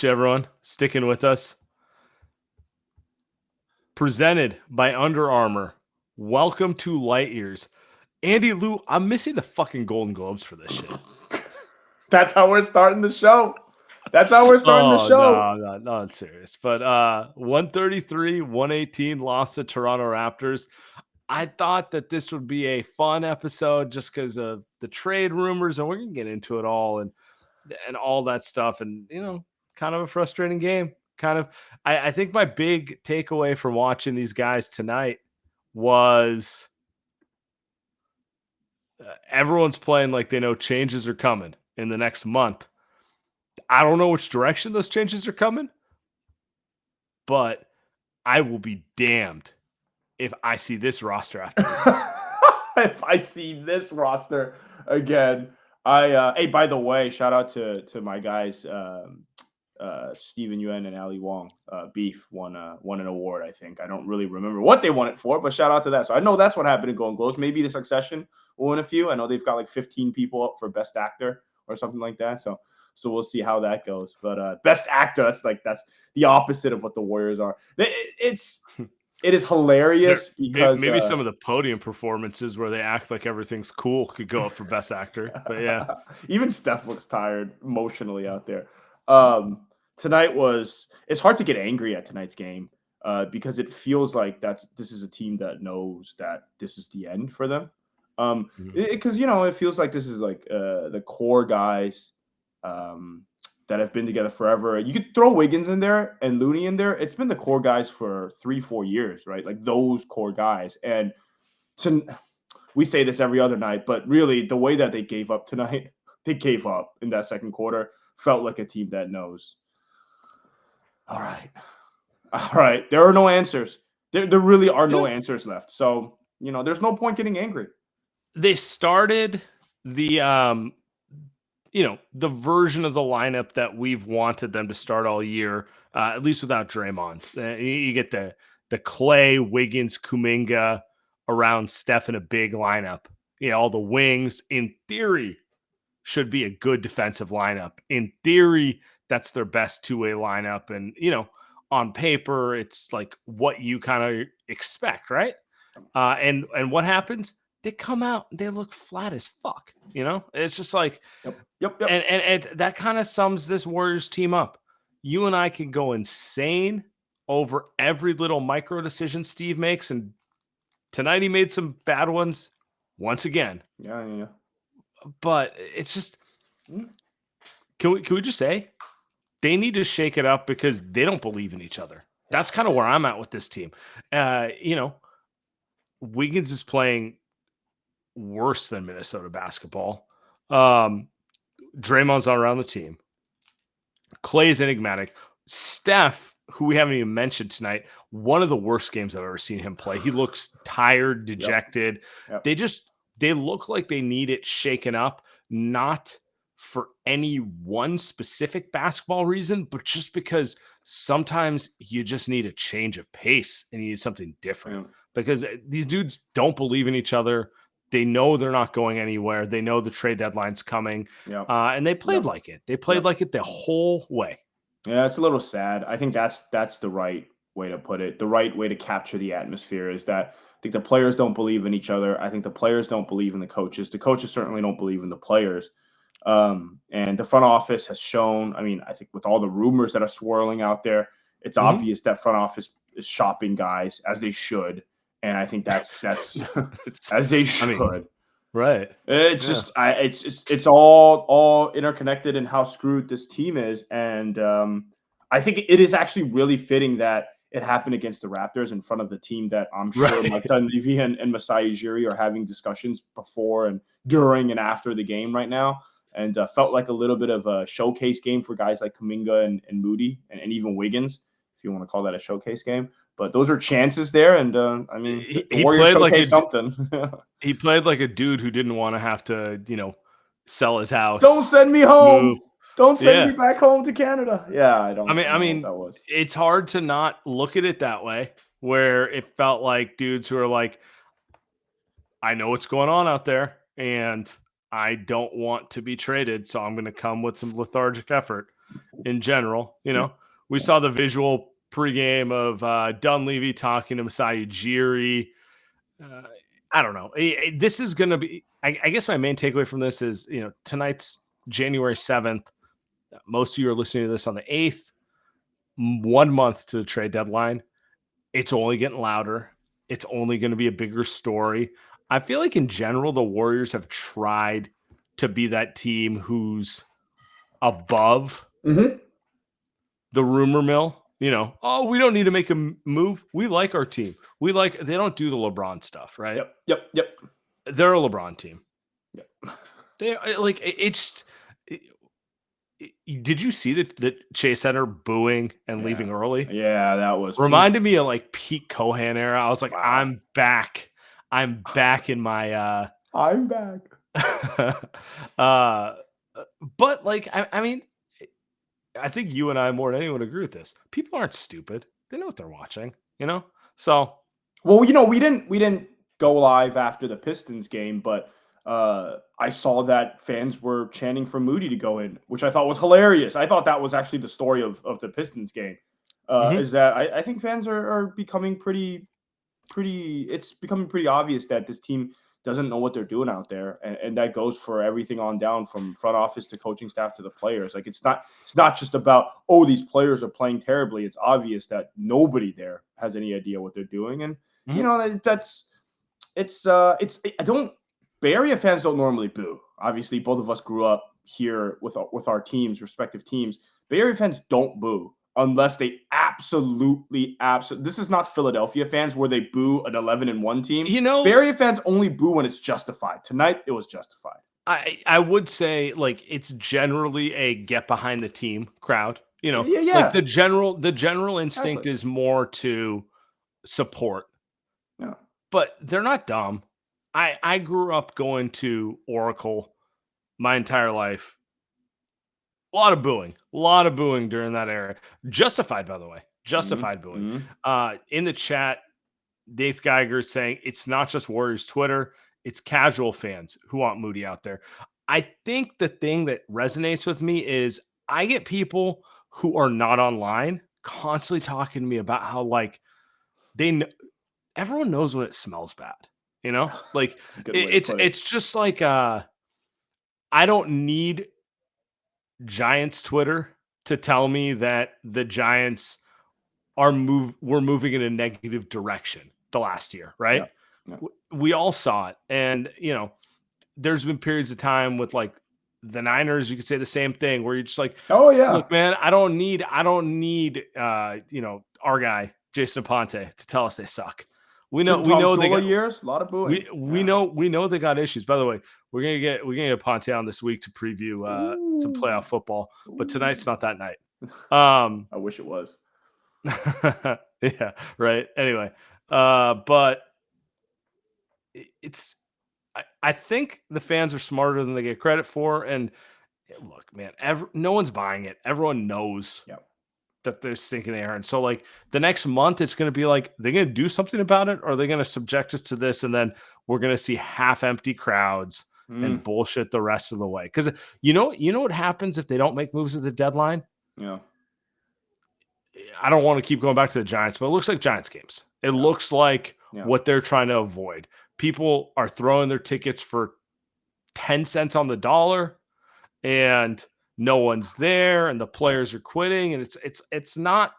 Appreciate everyone sticking with us. Presented by Under Armour. Welcome to Light Years. Andy, Lou, I'm missing the fucking Golden Globes for this shit. That's how we're starting the show. No, not serious. But 133-118 loss to Toronto Raptors. I thought that this would be a fun episode just because of the trade rumors, and we're going to get into it all and all that stuff. And, kind of a frustrating game. I think my big takeaway from watching these guys tonight was everyone's playing like they know changes are coming in the next month. I don't know which direction those changes are coming, but I will be damned if I see this roster after. If I see this roster again, hey, by the way, shout out to my guys, Steven Yuen and Ali Wong. Beef won an award, I think. I don't really remember what they won it for, but shout out to that. So I know that's what happened in Golden Globes. Maybe the Succession will win a few. I know they've got like 15 people up for Best Actor or something like that. So we'll see how that goes. But Best Actor, that's the opposite of what the Warriors are. It is hilarious because maybe some of the podium performances where they act like everything's cool could go up for Best Actor. But yeah, even Steph looks tired emotionally out there. Tonight it's hard to get angry at tonight's game because it feels like this is a team that knows that this is the end for them. Because it feels like this is like the core guys that have been together forever. You could throw Wiggins in there and Looney in there. It's been the core guys for 3-4 years, right? Like those core guys. And we say this every other night, but really the way that they gave up tonight, they gave up in that second quarter, felt like a team that knows. All right. There are no answers. There really are no answers left. So, there's no point getting angry. They started the the version of the lineup that we've wanted them to start all year, at least without Draymond. You get the Clay, Wiggins, Kuminga around Steph in a big lineup. All the wings, in theory, should be a good defensive lineup. In theory, that's their best two-way lineup. And, on paper, it's like what you kind of expect, right? And what happens? They come out, they look flat as fuck. It's just like, Yep. And that kind of sums this Warriors team up. You and I can go insane over every little micro decision Steve makes. And tonight he made some bad ones once again. Yeah. But it's just, can we just say they need to shake it up because they don't believe in each other. That's kind of where I'm at with this team. Wiggins is playing worse than Minnesota basketball. Draymond's not around the team. Clay is enigmatic. Steph, who we haven't even mentioned tonight, one of the worst games I've ever seen him play. He looks tired, dejected. Yep. They look like they need it shaken up, not for any one specific basketball reason, but just because sometimes you just need a change of pace and you need something different. Because these dudes don't believe in each other. They know they're not going anywhere. They know the trade deadline's coming. And they played like it. They played like it the whole way. Yeah, it's a little sad. I think that's the right way to put it. The right way to capture the atmosphere is that I think the players don't believe in each other. I think the players don't believe in the coaches. The coaches certainly don't believe in the players. And the front office has shown, I think with all the rumors that are swirling out there, it's obvious that front office is shopping guys as they should. And I think that's as they should. Right. It's just it's all interconnected in how screwed this team is. And I think it is actually really fitting that it happened against the Raptors in front of the team that I'm sure Mike Dunleavy and Masai Ujiri are having discussions before and during and after the game right now. And felt like a little bit of a showcase game for guys like Kuminga and Moody and even Wiggins, if you want to call that a showcase game. But those are chances there, and the Warriors showcased something. He played like a dude who didn't want to have to, sell his house. Don't send me home. Move. Don't send me back home to Canada. Yeah, I don't. I mean, that was. It's hard to not look at it that way, where it felt like dudes who are like, I know what's going on out there, and I don't want to be traded, so I'm going to come with some lethargic effort. in general. We saw the visual pregame of Dunleavy talking to Masai Ujiri. I don't know. This is going to be, I guess my main takeaway from this is, tonight's January 7th. Most of you are listening to this on the 8th, 1 month to the trade deadline. It's only getting louder. It's only going to be a bigger story. I feel like in general, the Warriors have tried to be that team who's above the rumor mill. We don't need to make a move. We like our team. They don't do the LeBron stuff, right? Yep. They're a LeBron team. Yep. Did you see the Chase Center booing and leaving early? Yeah, that was reminded me of like Pete Cohan era. I was like, wow. I'm back in my I'm back. But like, I mean, I think you and I more than anyone agree with this. People aren't stupid. They know what they're watching, So, well, we didn't go live after the Pistons game, but I saw that fans were chanting for Moody to go in, which I thought was hilarious. I thought that was actually the story of the Pistons game. Is that I think fans are becoming pretty. It's becoming pretty obvious that this team doesn't know what they're doing out there, and that goes for everything on down, from front office to coaching staff to the players. Like it's not just about, oh, these players are playing terribly. It's obvious that nobody there has any idea what they're doing, and Bay Area fans don't normally boo. Obviously, both of us grew up here with our teams, respective teams. Bay Area fans don't boo unless they absolutely. This is not Philadelphia fans where they boo an 11-1 team. Bay Area fans only boo when it's justified. Tonight, it was justified. I would say like it's generally a get behind the team crowd. Yeah. Like the general instinct is more to support. Yeah, but they're not dumb. I grew up going to Oracle my entire life. A lot of booing during that era. Justified, by the way. Booing. In the chat, Dave Geiger is saying it's not just Warriors Twitter, it's casual fans who want Moody out there. I think the thing that resonates with me is I get people who are not online constantly talking to me about how like everyone knows when it smells bad. Like it's just like I don't need Giants Twitter to tell me that the Giants were moving in a negative direction the last year, right? Yeah. We all saw it, and there's been periods of time with like the Niners. You could say the same thing where you're just like, oh yeah, look, man, I don't need our guy Jason Aponte to tell us they suck. We know they got years, a lot of booing. We know they got issues. By the way, we're gonna get Aponte on this week to preview some playoff football, but tonight's not that night. I wish it was. Yeah, right. Anyway, but I think the fans are smarter than they get credit for. And look, man, no one's buying it. Everyone knows. Yep. That they're sinking air. And so like the next month, it's going to be like, they're going to do something about it, or are they going to subject us to this? And then we're going to see half empty crowds and bullshit the rest of the way. Cause you know what happens if they don't make moves at the deadline? Yeah. I don't want to keep going back to the Giants, but it looks like Giants games. It looks like what they're trying to avoid. People are throwing their tickets for 10 cents on the dollar, and no one's there, and the players are quitting, and it's not.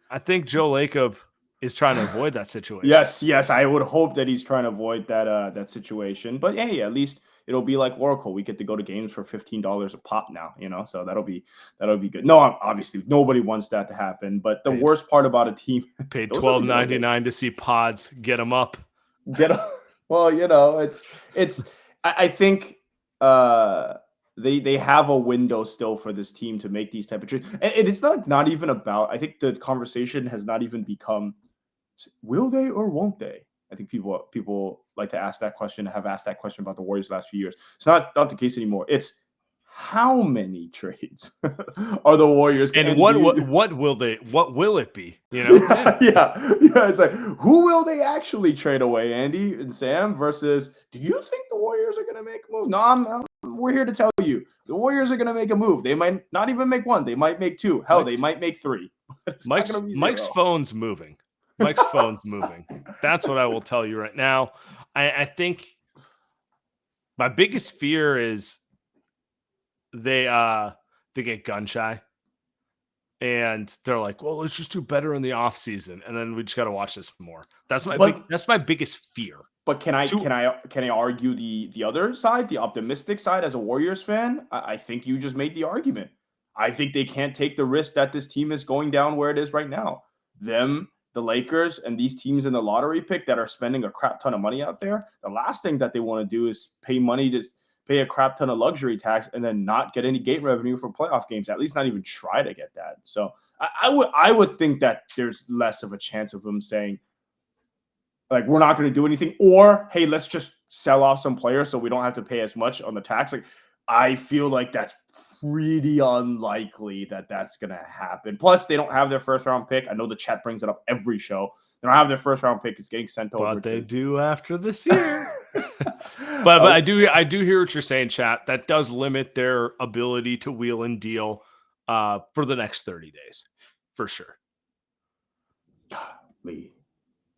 I think Joe Lacob is trying to avoid that situation. Yes, I would hope that he's trying to avoid that situation. But hey, at least it'll be like Oracle. We get to go to games for $15 a pop now, so that'll be good. No, obviously nobody wants that to happen. But the worst part about a team paid $12.99 to see Pods get them up. Well, it's. I think. They have a window still for this team to make these temperatures. And it's not even about, I think the conversation has not even become, will they or won't they? I think people like to ask that question, have asked that question about the Warriors the last few years. It's not the case anymore. It's how many trades are the Warriors going to do? What will it be? Yeah. It's like, who will they actually trade away, Andy and Sam, versus do you think the Warriors are going to make a move? No, I'm we're here to tell you the Warriors are going to make a move. They might not even make one. They might make two. Hell, they might make three. Mike's phone's moving. Mike's phone's moving. That's what I will tell you right now. I think my biggest fear is they get gun shy. And they're like, well, let's just do better in the offseason. And then we just got to watch this more. That's my biggest fear. But can I argue the other side, the optimistic side as a Warriors fan? I think you just made the argument. I think they can't take the risk that this team is going down where it is right now. Them, the Lakers, and these teams in the lottery pick that are spending a crap ton of money out there, the last thing that they want to do is pay a crap ton of luxury tax and then not get any gate revenue for playoff games, at least not even try to get that. So I would think that there's less of a chance of them saying, like, we're not going to do anything, or, hey, let's just sell off some players so we don't have to pay as much on the tax. Like, I feel like that's pretty unlikely that that's going to happen. Plus, they don't have their first-round pick. I know the chat brings it up every show. They don't have their first-round pick. It's getting sent over. But they do after this year. But I do hear what you're saying, chat. That does limit their ability to wheel and deal for the next 30 days, for sure.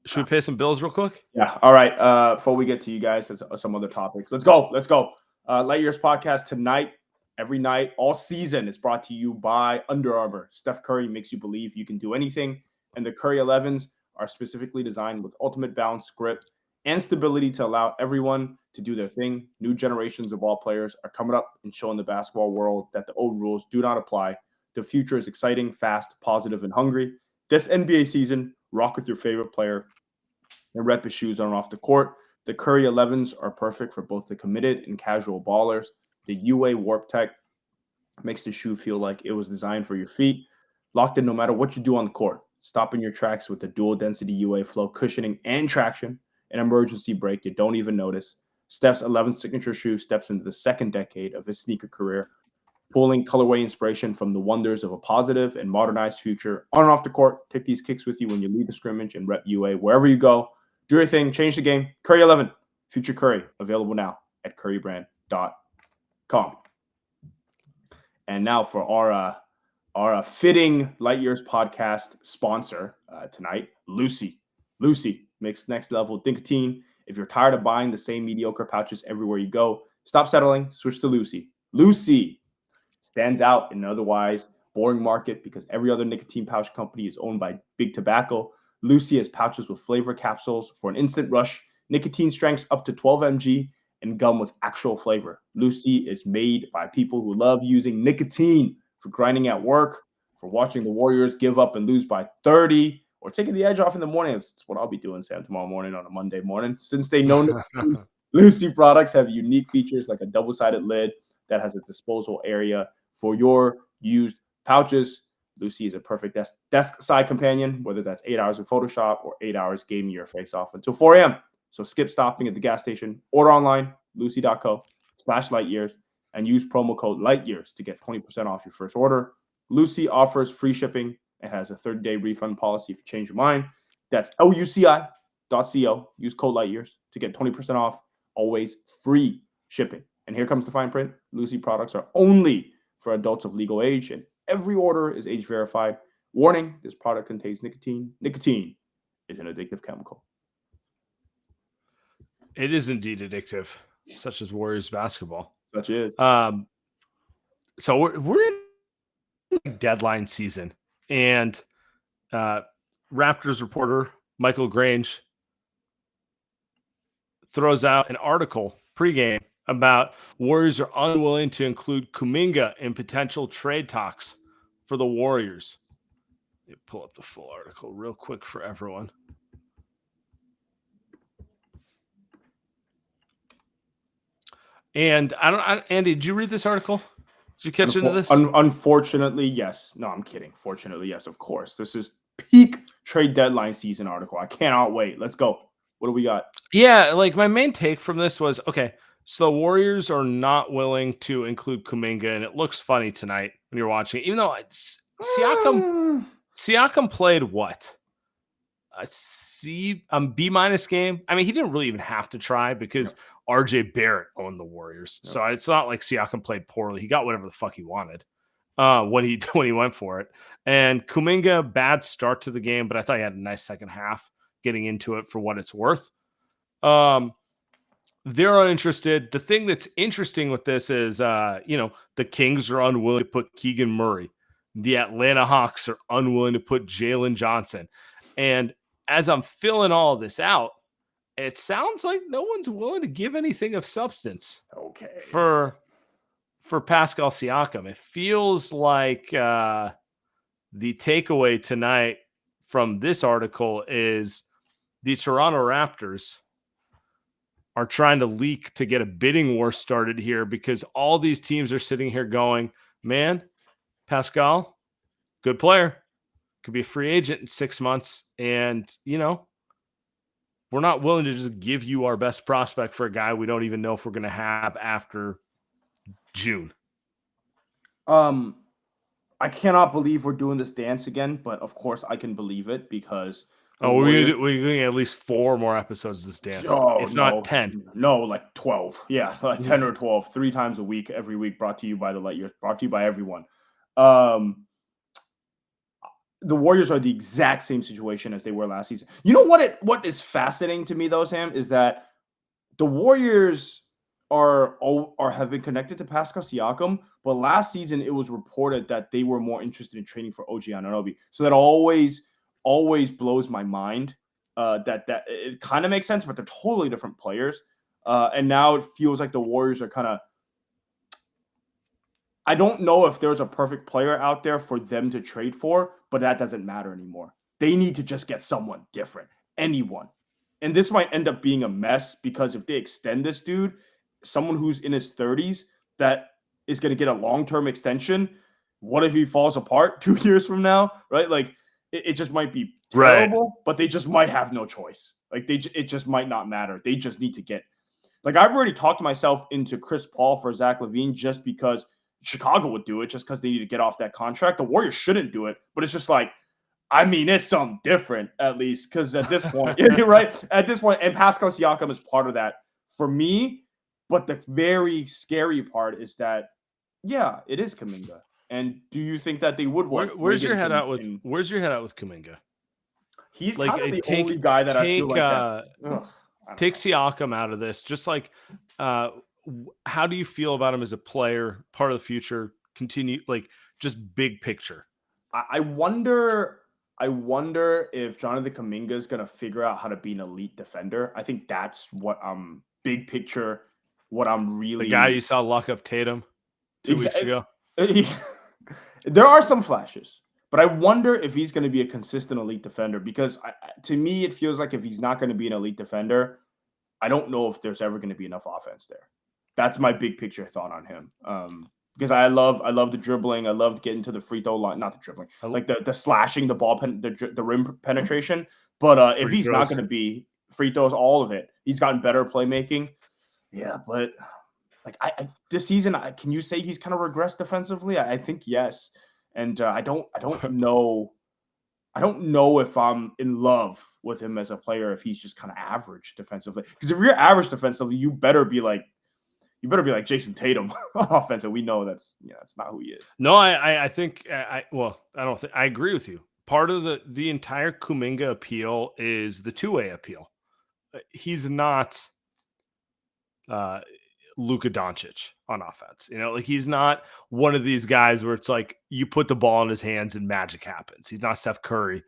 Should we pay some bills real quick? Yeah. All right. Before we get to you guys, some other topics. Let's go. Light Years podcast tonight, every night, all season is brought to you by Under Armour. Steph Curry makes you believe you can do anything, and the Curry 11s are specifically designed with ultimate bounce, grip, and stability to allow everyone to do their thing. New generations of ball players are coming up and showing the basketball world that the old rules do not apply. The future is exciting, fast, positive, and hungry. This NBA season, rock with your favorite player and rep his shoes on and off the court. The Curry 11s are perfect for both the committed and casual ballers. The UA Warp Tech makes the shoe feel like it was designed for your feet. Locked in no matter what you do on the court. Stop in your tracks with the dual density UA flow cushioning and traction. An emergency brake you don't even notice. Steph's 11th signature shoe steps into the second decade of his sneaker career, pulling colorway inspiration from the wonders of a positive and modernized future on and off the court. Take these kicks with you when you leave the scrimmage and rep UA wherever you go. Do your thing, change the game. Curry 11, Future Curry, available now at currybrand.com. And now for our fitting Light Years podcast sponsor tonight, Lucy. Lucy makes next level nicotine. If you're tired of buying the same mediocre pouches everywhere you go, stop settling, switch to Lucy. Lucy stands out in an otherwise boring market because every other nicotine pouch company is owned by Big Tobacco. Lucy has pouches with flavor capsules for an instant rush, nicotine strengths up to 12 mg, and gum with actual flavor. Lucy is made by people who love using nicotine for grinding at work, for watching the Warriors give up and lose by 30, or taking the edge off in the morning. It's what I'll be doing, Sam, tomorrow morning on a Monday morning. Since they know Lucy products have unique features like a double-sided lid that has a disposal area for your used pouches. Lucy is a perfect desk side companion, whether that's 8 hours of Photoshop or 8 hours gaming your face off until 4 a.m. So skip stopping at the gas station. Order online, lucy.co/lightyears, and use promo code lightyears to get 20% off your first order. Lucy offers free shipping and has a 30-day refund policy if you change your mind. That's luci.co. Use code lightyears to get 20% off. Always free shipping. And here comes the fine print. Lucy products are only for adults of legal age, and every order is age verified. Warning, this product contains nicotine. Nicotine is an addictive chemical. It is indeed addictive, such as Warriors basketball. Such is. So we're in deadline season, and Raptors reporter Michael Grange throws out an article pregame about Warriors are unwilling to include Kuminga in potential trade talks for the Warriors. Let me pull up the full article real quick for everyone. And Andy, did you read this article? Did you catch into this? Unfortunately, yes. No, I'm kidding. Fortunately, yes, of course. This is peak trade deadline season article. I cannot wait. Let's go. What do we got? Yeah, like my main take from this was, okay, so the Warriors are not willing to include Kuminga, and it looks funny tonight when you're watching it, even though Siakam played what? B minus game. I mean, he didn't really even have to try because RJ Barrett owned the Warriors. So it's not like Siakam played poorly. He got whatever the fuck he wanted when he went for it. And Kuminga, bad start to the game, but I thought he had a nice second half getting into it for what it's worth. They're uninterested. The thing that's interesting with this is, the Kings are unwilling to put Keegan Murray. The Atlanta Hawks are unwilling to put Jalen Johnson. And as I'm filling all of this out, it sounds like no one's willing to give anything of substance for Pascal Siakam. It feels like the takeaway tonight from this article is the Toronto Raptors are trying to leak to get a bidding war started here because all these teams are sitting here going, man, Pascal, good player, could be a free agent in 6 months. And, we're not willing to just give you our best prospect for a guy we don't even know if we're going to have after June. I cannot believe we're doing this dance again, but of course I can believe it because we're doing at least 4 more episodes of this dance. If not 10. No, like 12. Yeah, like 10 or 12, 3 times a week, every week, brought to you by the Light Years, brought to you by everyone. The Warriors are the exact same situation as they were last season. You know what is fascinating to me though, Sam, is that the Warriors have been connected to Pascal Siakam, but last season it was reported that they were more interested in trading for OG Anunoby. So that always blows my mind. That it kind of makes sense, but they're totally different players. And now it feels like the Warriors are kind of. I don't know if there's a perfect player out there for them to trade for, but that doesn't matter anymore. They need to just get someone different, anyone. And this might end up being a mess because if they extend this dude, someone who's in his 30s that is going to get a long-term extension, what if he falls apart 2 years from now, right? Like it just might be terrible, but they just might have no choice. Like it just might not matter. They just need to get, like I've already talked myself into Chris Paul for Zach LaVine just because Chicago would do it just because they need to get off that contract. The Warriors shouldn't do it, but it's just like, I mean, it's something different at least because at this point, right? At this point, and Pascal Siakam is part of that for me. But the very scary part is that, yeah, it is Kuminga. And do you think that they would want? Where's your head out with Kuminga? He's like kind of the only guy that I feel like take Siakam out of this. Just like, how do you feel about him as a player, part of the future? Continue, like, just big picture. I wonder if Jonathan Kuminga is going to figure out how to be an elite defender. I think that's what big picture. What I'm really the guy you saw lock up Tatum 2 weeks ago. There are some flashes, but I wonder if he's going to be a consistent elite defender because to me it feels like if he's not going to be an elite defender, I don't know if there's ever going to be enough offense there. That's my big picture thought on him. Because I love the dribbling. I love getting to the free throw line, not the dribbling, like the slashing, the ball, the rim penetration. But if he's not going to be free throws, all of it, he's gotten better playmaking. Yeah, but like this season, can you say he's kind of regressed defensively? I think yes, and I don't know. I don't know if I'm in love with him as a player if he's just kind of average defensively. Because if you're average defensively, you better be like Jason Tatum offensive. We know that's not who he is. No, I think I don't think I agree with you. Part of the entire Kuminga appeal is the two-way appeal. He's not Luka Doncic on offense. Like he's not one of these guys where it's like you put the ball in his hands and magic happens. He's not Steph Curry.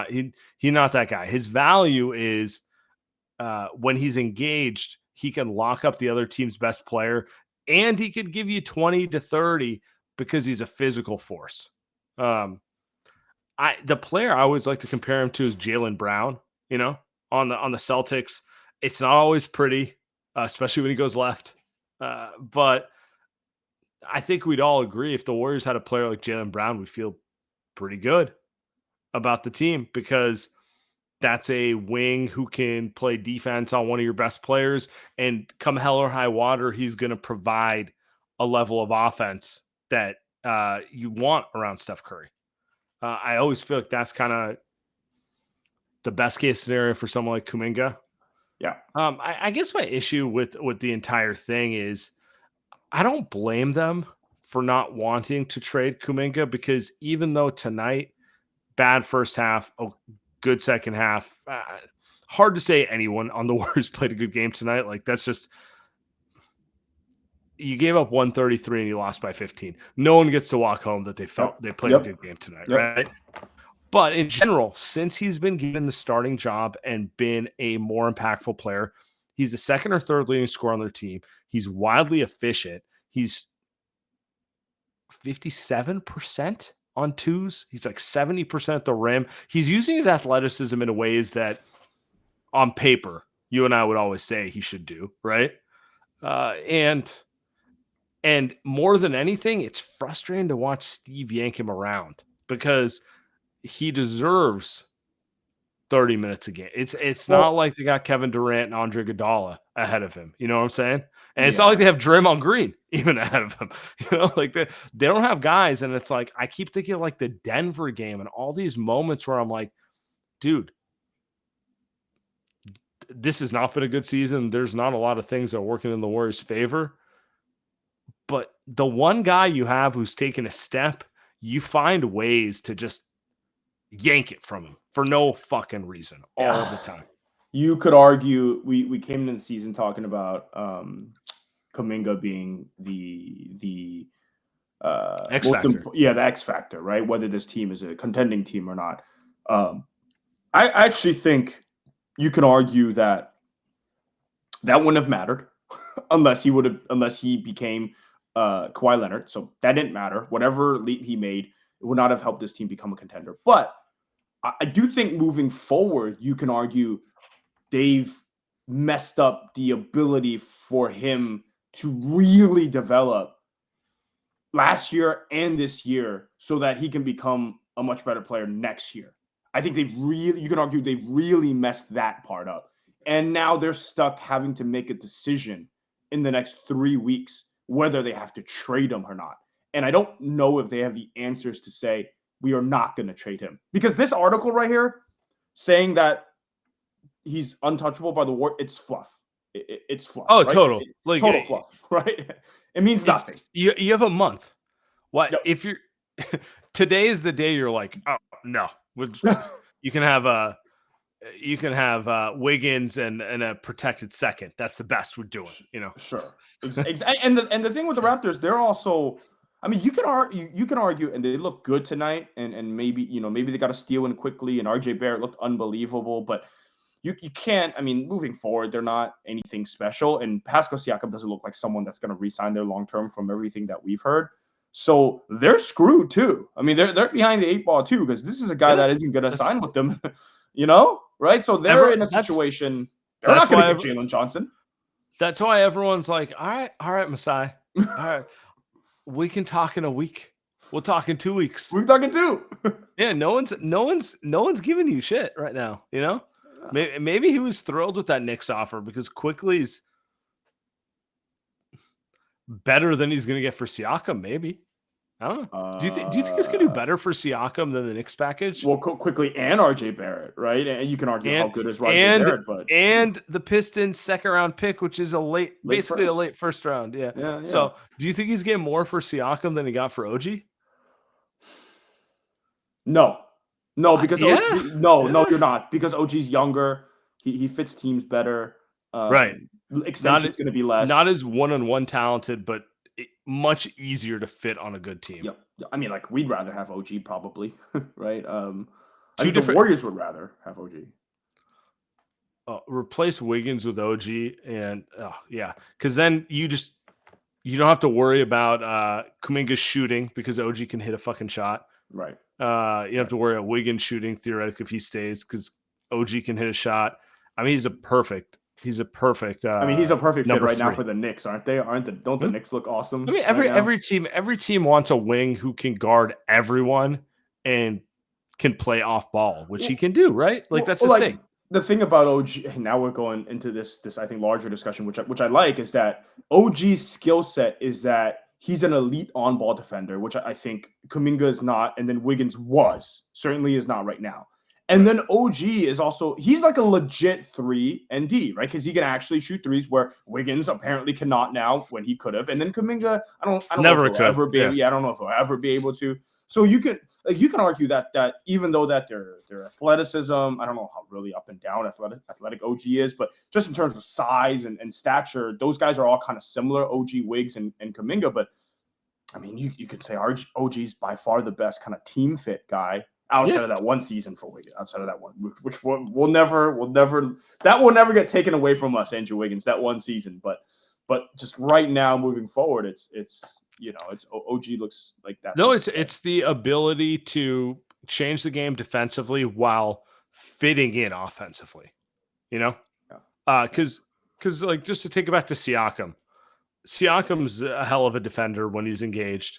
He's not that guy. His value is when he's engaged, he can lock up the other team's best player and he could give you 20 to 30 because he's a physical force. The player I always like to compare him to is Jaylen Brown, on the Celtics. It's not always pretty. Especially when he goes left. But I think we'd all agree if the Warriors had a player like Jaylen Brown, we'd feel pretty good about the team because that's a wing who can play defense on one of your best players. And come hell or high water, he's going to provide a level of offense that you want around Steph Curry. I always feel like that's kind of the best case scenario for someone like Kuminga. Yeah. I guess my issue with the entire thing is I don't blame them for not wanting to trade Kuminga, because even though tonight, bad first half, good second half, hard to say anyone on the Warriors played a good game tonight. Like, that's just, you gave up 133 and you lost by 15. No one gets to walk home that they felt they played a good game tonight, right? But in general, since he's been given the starting job and been a more impactful player, he's the second or third leading scorer on their team. He's wildly efficient. He's 57% on twos. He's like 70% at the rim. He's using his athleticism in ways that on paper, you and I would always say he should do, right? And more than anything, it's frustrating to watch Steve yank him around, because he deserves 30 minutes a game. It's not like they got Kevin Durant and Andre Iguodala ahead of him. You know what I'm saying? And it's not like they have Draymond Green even ahead of him. You know, like they don't have guys. And it's like, I keep thinking of like the Denver game and all these moments where I'm like, dude, this has not been a good season. There's not a lot of things that are working in the Warriors' favor. But the one guy you have who's taken a step, you find ways to just yank it from him for no fucking reason all the time. You could argue we came into the season talking about Kuminga being the X factor. The X factor, right? Whether this team is a contending team or not. I actually think you can argue that wouldn't have mattered unless he became Kawhi Leonard. So that didn't matter. Whatever leap he made, it would not have helped this team become a contender. But I do think moving forward, you can argue they've messed up the ability for him to really develop last year and this year so that he can become a much better player next year. I think you can argue they really messed that part up. And now they're stuck having to make a decision in the next 3 weeks whether they have to trade him or not. And I don't know if they have the answers to say, we are not going to trade him. Because this article right here saying that he's untouchable by the war, it's fluff. It's fluff. Oh, right? total. Total fluff, right? It means nothing. You have a month. What if you're today is the day you're like, oh no, you can have Wiggins and a protected second. That's the best we're doing, you know. Sure. And the thing with the Raptors, they're also, I mean, you can argue, and they look good tonight, and maybe they got a steal in quickly, and RJ Barrett looked unbelievable, but you can't, I mean, moving forward, they're not anything special, and Pascal Siakam doesn't look like someone that's going to re-sign there long-term from everything that we've heard. So they're screwed too. I mean, they're behind the 8 ball too, because this is a guy that isn't going to sign with them, you know, right? So they're in a situation, they're not going to get Jalen Johnson. That's why everyone's like, all right, Masai. All right. We can talk in a week. We'll talk in 2 weeks. We're talking 2. Yeah, no one's giving you shit right now, you know? Maybe he was thrilled with that Knicks offer because Quickly's better than he's going to get for Siakam, maybe. I don't know. Do you think he's going to do better for Siakam than the Knicks package? Well, Quickly and RJ Barrett, right? And you can argue how good is RJ Barrett, but and the Pistons second round pick, which is a late first round. Yeah. So, do you think he's getting more for Siakam than he got for OG? No, because no, you're not, because OG's younger. He fits teams better. Right. Extension's going to be less. Not as one-on-one talented, but much easier to fit on a good team. Yep. I mean, like, we'd rather have OG probably, right? I think the Warriors would rather have OG. Replace Wiggins with OG, and because then you don't have to worry about Kuminga shooting because OG can hit a fucking shot. Right. You have to worry about Wiggins shooting theoretically if he stays because OG can hit a shot. I mean, he's a perfect. He's a perfect fit right now for the Knicks, aren't they? Don't the Knicks look awesome? I mean, every team wants a wing who can guard everyone and can play off ball, which he can do, right? Like that's his thing. The thing about OG, now we're going into this I think larger discussion, which I like, is that OG's skill set is that he's an elite on-ball defender, which I think Kuminga is not, and then Wiggins certainly is not right now. And then OG is also, he's like a legit 3 and D, right? Because he can actually shoot threes where Wiggins apparently cannot now when he could have. And then Kuminga, I don't know if he'll ever be able, I don't know if he'll ever be able to. So you can argue that even though that their athleticism, I don't know how really up and down athletic OG is, but just in terms of size and stature, those guys are all kind of similar, OG, Wiggs, and Kuminga. But I mean, you could say OG's by far the best kind of team fit guy. Outside of that one season for Wiggins, outside of that one, which will never get taken away from us, Andrew Wiggins, that one season. But just right now, moving forward, it's OG looks like that. No, it's the ability to change the game defensively while fitting in offensively. Because like just to take it back to Siakam's a hell of a defender when he's engaged,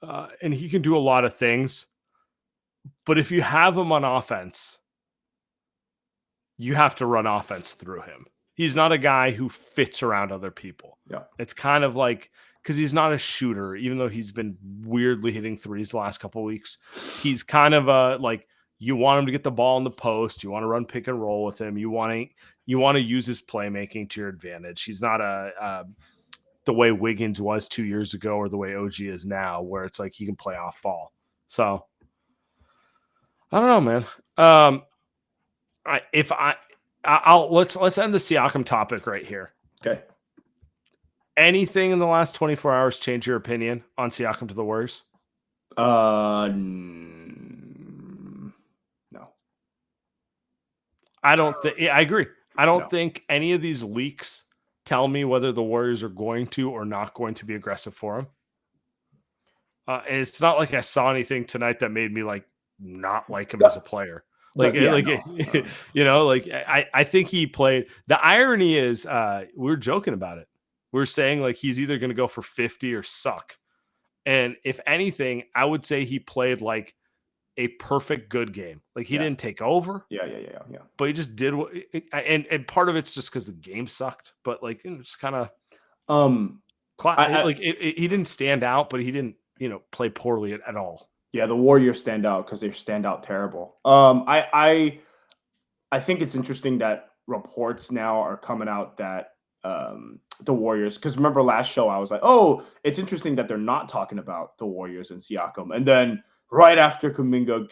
and he can do a lot of things. But if you have him on offense, you have to run offense through him. He's not a guy who fits around other people. Yeah. It's kind of like, because he's not a shooter, even though he's been weirdly hitting threes the last couple of weeks. He's kind of like, you want him to get the ball in the post. You want to run pick and roll with him. You want to use his playmaking to your advantage. He's not the way Wiggins was 2 years ago or the way OG is now, where it's like he can play off ball. So I don't know, man. Let's end the Siakam topic right here. Okay. Anything in the last 24 hours change your opinion on Siakam to the Warriors? No. I don't think. I agree. I don't think any of these leaks tell me whether the Warriors are going to or not going to be aggressive for him. And it's not like I saw anything tonight that made me not like him as a player. I think he played. The irony is, we were joking about it. We're saying he's either going to go for 50 or suck. And if anything, I would say he played like a perfect good game. He didn't take over. Yeah. But he just did what, and part of it's just because the game sucked. But it's kind of he didn't stand out, but he didn't play poorly at all. Yeah, the Warriors stand out because they stand out terrible. I think it's interesting that reports now are coming out that the Warriors, because remember last show I was like, oh, it's interesting that they're not talking about the Warriors and Siakam. And then right after Kuminga,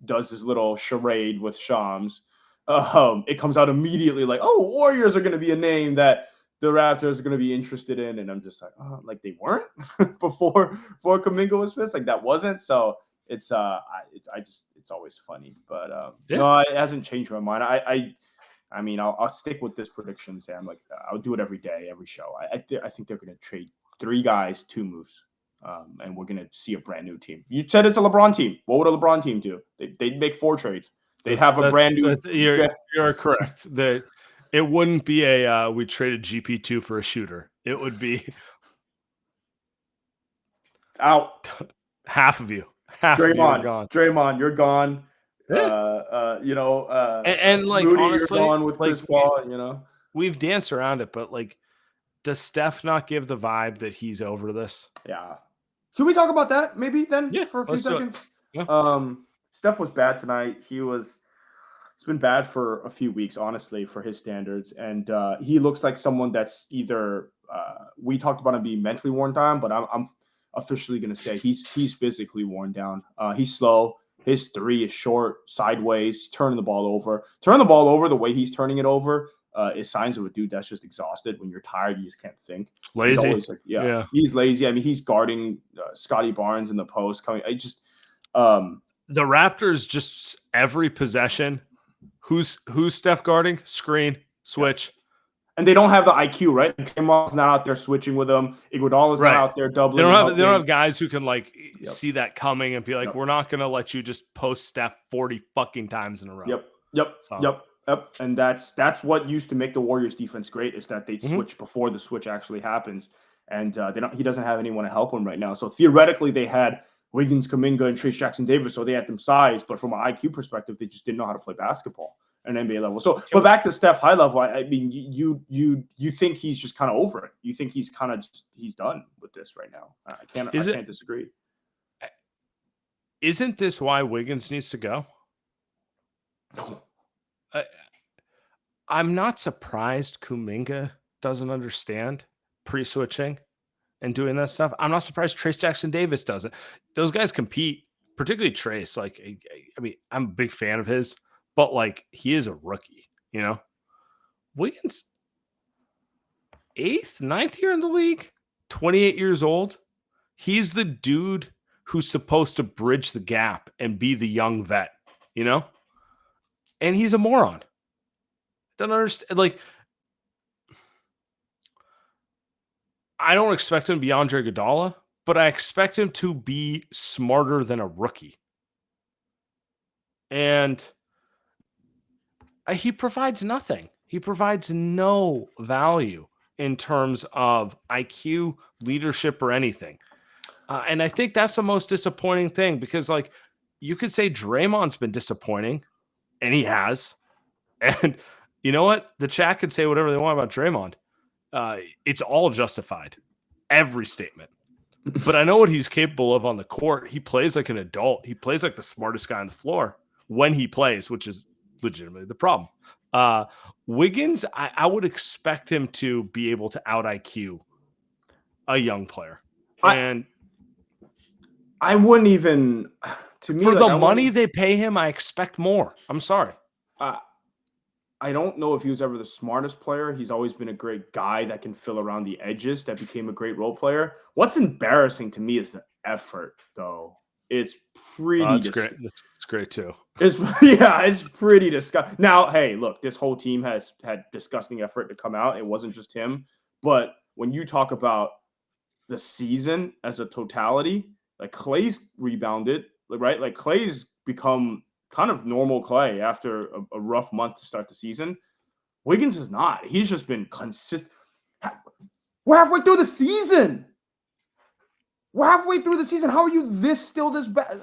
does his little charade with Shams, it comes out immediately Warriors are going to be a name that the Raptors are going to be interested in. And I'm just like, oh, they weren't before Kuminga was missed. That wasn't. So it's, it's always funny, but no, it hasn't changed my mind. I mean, I'll stick with this prediction, Sam. I'll do it every day, every show. I think they're going to trade 3 guys, 2 moves. And we're going to see a brand new team. You said it's a LeBron team. What would a LeBron team do? They'd make 4 trades. They'd have a brand new. You're correct. It wouldn't be we traded GP2 for a shooter. It would be out. Half of you. Draymond, you're gone. Yeah. And Moody, honestly, you're gone with Chris Paul. We've danced around it, but does Steph not give the vibe that he's over this? Yeah. Can we talk about that maybe then for a few seconds? Yeah. Steph was bad tonight. It's been bad for a few weeks, honestly, for his standards. And he looks like someone that's either we talked about him being mentally worn down, but I'm officially going to say he's physically worn down. He's slow. His 3 is short, sideways, turning the ball over. Turning the ball over the way he's turning it over is signs of a dude that's just exhausted. When you're tired, you just can't think. Lazy. He's always he's lazy. I mean, he's guarding Scotty Barnes in the post. The Raptors just every possession. Who's Steph guarding? Screen, switch. And they don't have the IQ, right? Draymond's not out there switching with them. Iguodala's not out there doubling. They don't have guys who can see that coming and be like, we're not going to let you just post Steph 40 fucking times in a row. Yep. And that's what used to make the Warriors defense great, is that they switch before the switch actually happens. And he doesn't have anyone to help him right now. So theoretically, they had Wiggins, Kuminga, and Trace Jackson-Davis, so they had them size. But from an IQ perspective, they just didn't know how to play basketball at an NBA level. So, but back to Steph high level, I mean, you think he's just kind of over it. You think he's he's done with this right now. I can't disagree. Isn't this why Wiggins needs to go? I'm not surprised Kuminga doesn't understand pre-switching and doing that stuff. I'm not surprised Trace Jackson Davis doesn't. Those guys compete, particularly Trace. Like, I mean, I'm a big fan of his, but like, he is a rookie, you know? Wiggins, 8th, 9th year in the league, 28 years old. He's the dude who's supposed to bridge the gap and be the young vet, you know? And he's a moron. Don't understand. Like, I don't expect him to be Andre Iguodala, but I expect him to be smarter than a rookie. And he provides nothing. He provides no value in terms of IQ, leadership, or anything. And I think that's the most disappointing thing because, like, you could say Draymond's been disappointing, and he has. And you know what? The chat could say whatever they want about Draymond. It's all justified. Every statement. But I know what he's capable of on the court. He plays like an adult. He plays like the smartest guy on the floor when he plays, which is legitimately the problem. Wiggins, I would expect him to be able to out IQ a young player. And I wouldn't even, to me, for the money they pay him, I expect more. I'm sorry. I don't know if he was ever the smartest player. He's always been a great guy that can fill around the edges, that became a great role player. What's embarrassing to me is the effort, though. It's pretty great. It's great, too. It's pretty disgusting. Now, hey, look, this whole team has had disgusting effort to come out. It wasn't just him. But when you talk about the season as a totality, like Clay's rebounded, right? Like Clay's become kind of normal Clay after a rough month to start the season. Wiggins is not. He's just been consistent. We're halfway through the season. How are you still this bad?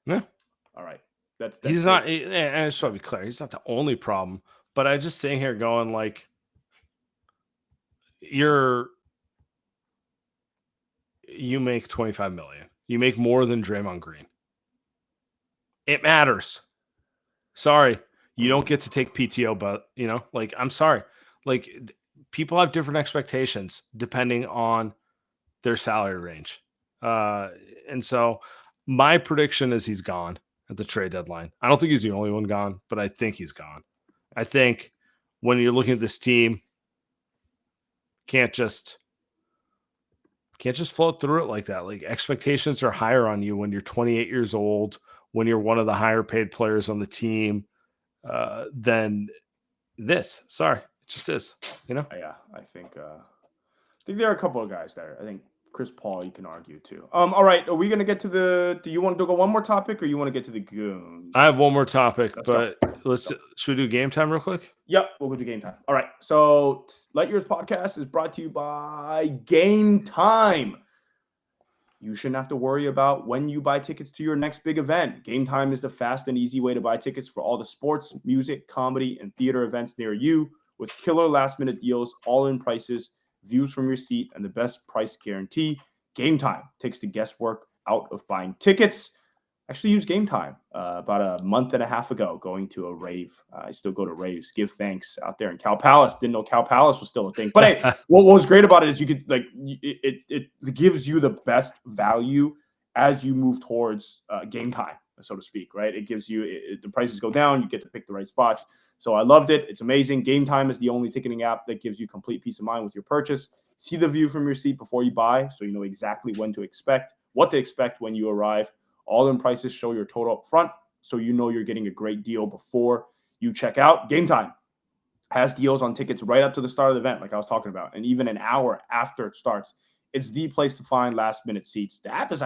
Yeah. All right. That's he's not. And I just want to be clear. He's not the only problem. But I just sitting here going like, you make $25 million. You make more than Draymond Green. It matters. Sorry, you don't get to take PTO, but like, I'm sorry. Like, people have different expectations depending on their salary range. And so my prediction is he's gone at the trade deadline. I don't think he's the only one gone, but I think he's gone. I think when you're looking at this team, can't just float through it like that. Like, expectations are higher on you when you're 28 years old, when you're one of the higher paid players on the team, than this. Sorry, it just is, Yeah, I think there are a couple of guys there. I think Chris Paul, you can argue too. All right, are we gonna get to do you want to go one more topic, or you want to get to the goon? I have one more topic, should we do game time real quick? Yep, we'll go to game time. All right, so Light Years Podcast is brought to you by Game Time. You shouldn't have to worry about when you buy tickets to your next big event. Game Time is the fast and easy way to buy tickets for all the sports, music, comedy, and theater events near you, with killer last-minute deals, all-in prices, views from your seat, and the best price guarantee. Game Time takes the guesswork out of buying tickets. I actually used Game Time about a month and a half ago going to a rave. I still go to raves. Give thanks out there in Cal Palace. Didn't know Cal Palace was still a thing. But hey, what was great about it is you could it gives you the best value as you move towards game time, so to speak, right? It gives you the prices go down. You get to pick the right spots. So I loved it. It's amazing. Game Time is the only ticketing app that gives you complete peace of mind with your purchase. See the view from your seat before you buy, so you know exactly what to expect when you arrive. All-in prices show your total up front, so you know you're getting a great deal before you check out. Game Time has deals on tickets right up to the start of the event, like I was talking about, and even an hour after it starts. It's the place to find last-minute seats. The app is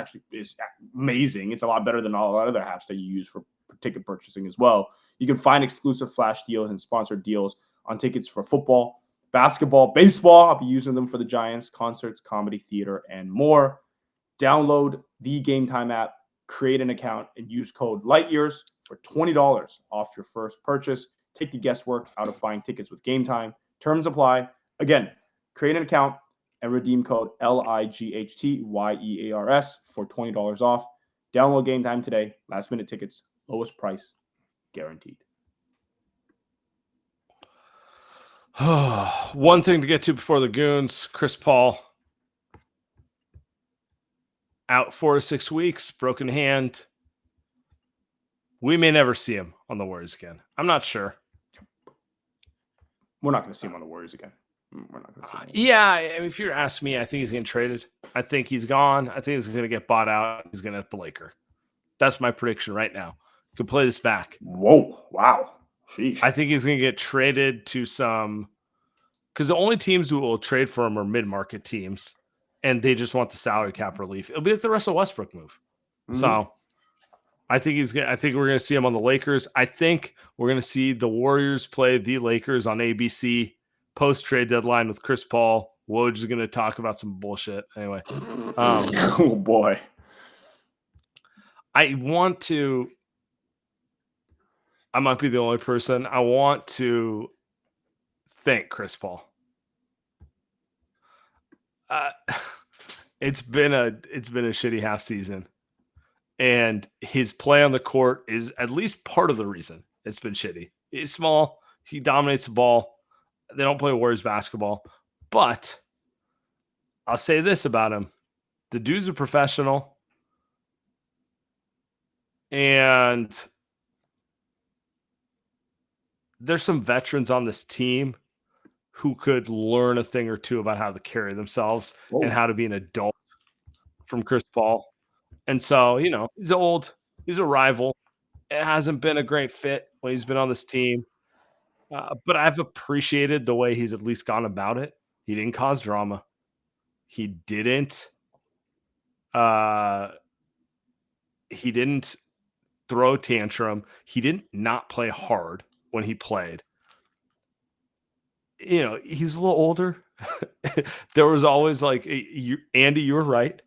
amazing. It's a lot better than all the other apps that you use for ticket purchasing as well. You can find exclusive flash deals and sponsored deals on tickets for football, basketball, baseball. I'll be using them for the Giants, concerts, comedy, theater, and more. Download the Game Time app, create an account, and use code LIGHTYEARS for $20 off your first purchase. Take the guesswork out of buying tickets with Game Time. Terms apply. Again, create an account and redeem code LIGHTYEARS for $20 off. Download Game Time today. Last minute tickets, lowest price guaranteed. One thing to get to before the Goons, Chris Paul out 4 to 6 weeks, broken hand. We may never see him on the Warriors again. I'm not sure. We're not going to see him on the Warriors again. We're not going to see him. Yeah, I mean, if you're asking me, I think he's getting traded. I think he's gone. I think he's going to get bought out. He's going to be a Laker. That's my prediction right now. You can play this back. Whoa. Wow. Sheesh. I think he's going to get traded to some – because the only teams who will trade for him are mid-market teams, and they just want the salary cap relief. It'll be like the Russell Westbrook move. Mm-hmm. So I think we're going to see him on the Lakers. I think we're going to see the Warriors play the Lakers on ABC post-trade deadline with Chris Paul. Woj is going to talk about some bullshit. Anyway. Oh, boy. I might be the only person. I want to thank Chris Paul. It's been a shitty half season, and his play on the court is at least part of the reason it's been shitty. He's small. He dominates the ball. They don't play Warriors basketball, but I'll say this about him: the dude's a professional. And there's some veterans on this team who could learn a thing or two about how to carry themselves and how to be an adult from Chris Paul. And so, he's old. He's a rival. It hasn't been a great fit when he's been on this team. But I've appreciated the way he's at least gone about it. He didn't cause drama. He didn't throw a tantrum. He didn't not play hard when he played. He's a little older. There was always Andy, you were right.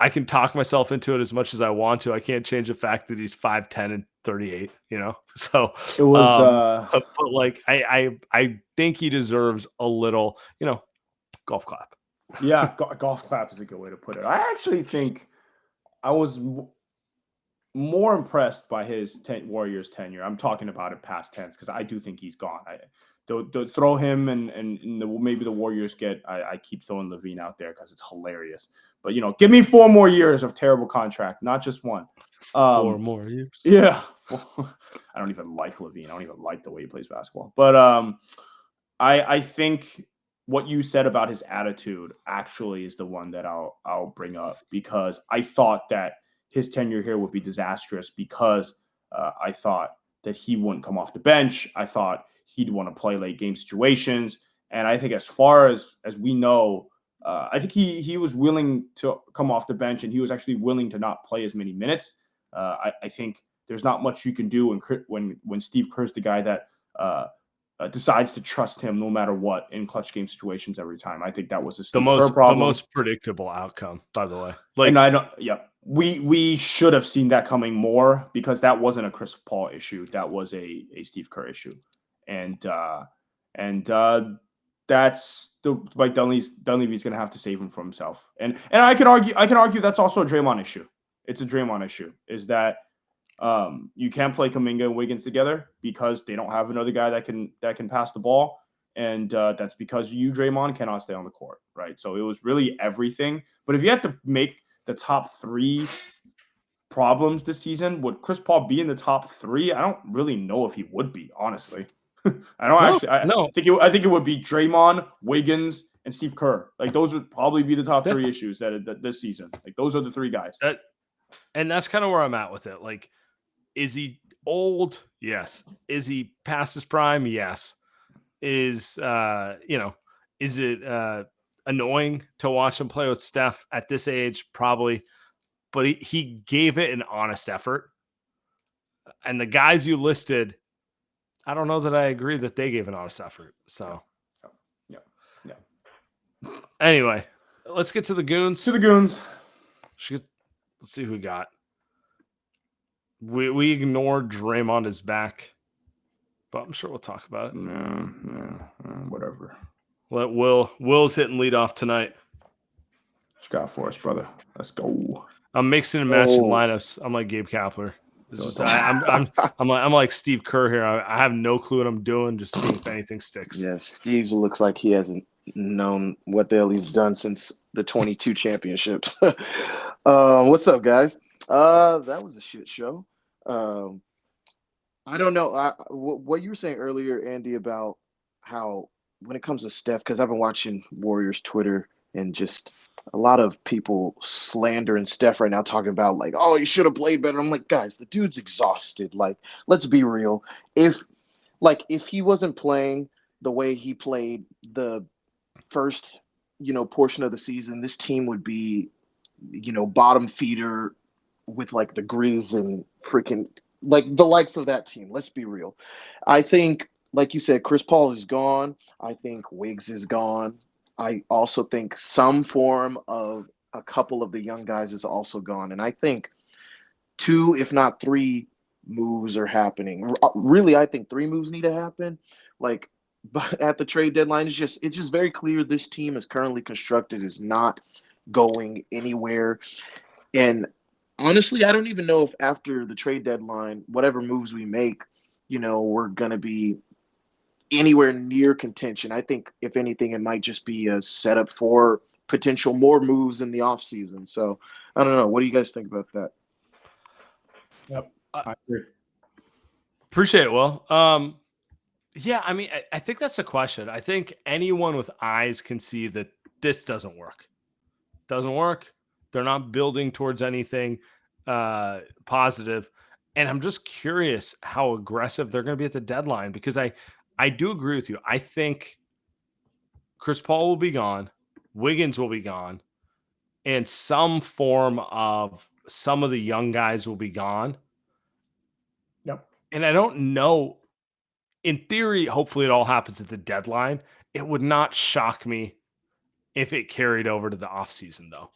I can talk myself into it as much as I want to. I can't change the fact that he's 5'10" and 38, So it was but I think he deserves a little, golf clap. Yeah, golf clap is a good way to put it. I actually think I was more impressed by his Warriors tenure. I'm talking about it past tense because I do think he's gone. They'll throw him and maybe the Warriors get. I keep throwing Levine out there because it's hilarious. But give me 4 more years of terrible contract, not just one. 4 more years. Yeah, I don't even like Levine. I don't even like the way he plays basketball. But I think what you said about his attitude actually is the one that I'll bring up, because I thought that his tenure here would be disastrous because I thought that he wouldn't come off the bench. I thought he'd want to play late game situations. And I think as far as we know, I think he was willing to come off the bench, and he was actually willing to not play as many minutes. I think there's not much you can do when Steve Kerr's the guy that decides to trust him no matter what in clutch game situations every time. I think that was the most predictable outcome, by the way. And I don't. Yeah, we should have seen that coming more, because that wasn't a Chris Paul issue. That was a Steve Kerr issue, and that's Mike Dunleavy's going to have to save him from himself. And I can argue that's also a Draymond issue. It's a Draymond issue. Is that you can't play Kuminga and Wiggins together because they don't have another guy that can pass the ball, and that's because you, Draymond, cannot stay on the court, right? So it was really everything. But if you had to make the top 3 problems this season, would Chris Paul be in the top 3? I don't really know if he would be, honestly. I think it would be Draymond, Wiggins, and Steve Kerr. Those would probably be the top 3 issues that this season. Those are the 3 guys. And that's kind of where I'm at with it. Is he old? Yes. Is he past his prime? Yes. Is it annoying to watch him play with Steph at this age? Probably. But he gave it an honest effort. And the guys you listed, I don't know that I agree that they gave an honest effort. So, yeah. Anyway, let's get to the Goons. Let's see who we got. We ignored Draymond is back, but I'm sure we'll talk about it. Whatever. Will's hitting leadoff tonight. What you got for us, brother? Let's go. I'm mixing and matching lineups. I'm like Gabe Kapler. It's just I'm like Steve Kerr here. I have no clue what I'm doing. Just seeing if anything sticks. Yeah, Steve looks like he hasn't known what the hell he's done since the 22 championships. What's up, guys? That was a shit show. Um, I don't know. What you were saying earlier, Andy, about how when it comes to Steph, because I've been watching Warriors Twitter and just a lot of people slandering Steph right now, talking about like, oh, he should have played better. I'm like, guys, the dude's exhausted. Like, let's be real. If he wasn't playing the way he played the first, portion of the season, this team would be, bottom feeder with like the Grizz and freaking like the likes of that team. Let's be real. I think, like you said, Chris Paul is gone. I think Wiggs is gone. I also think some form of a couple of the young guys is also gone. And I think two, if not three, moves are happening. Really, I think three moves need to happen. Like, but at the trade deadline, it's just very clear this team is currently constructed is not going anywhere. And honestly, I don't even know if after the trade deadline, whatever moves we make, we're gonna be anywhere near contention. I think if anything, it might just be a setup for potential more moves in the offseason. So I don't know. What do you guys think about that? Yep, I agree. Appreciate it, Will. Yeah, I mean, I think that's a question. I think anyone with eyes can see that this doesn't work. Doesn't work. They're not building towards anything positive. And I'm just curious how aggressive they're going to be at the deadline, because I do agree with you. I think Chris Paul will be gone. Wiggins will be gone. And some form of some of the young guys will be gone. Yep. And I don't know. In theory, hopefully it all happens at the deadline. It would not shock me if it carried over to the offseason, though,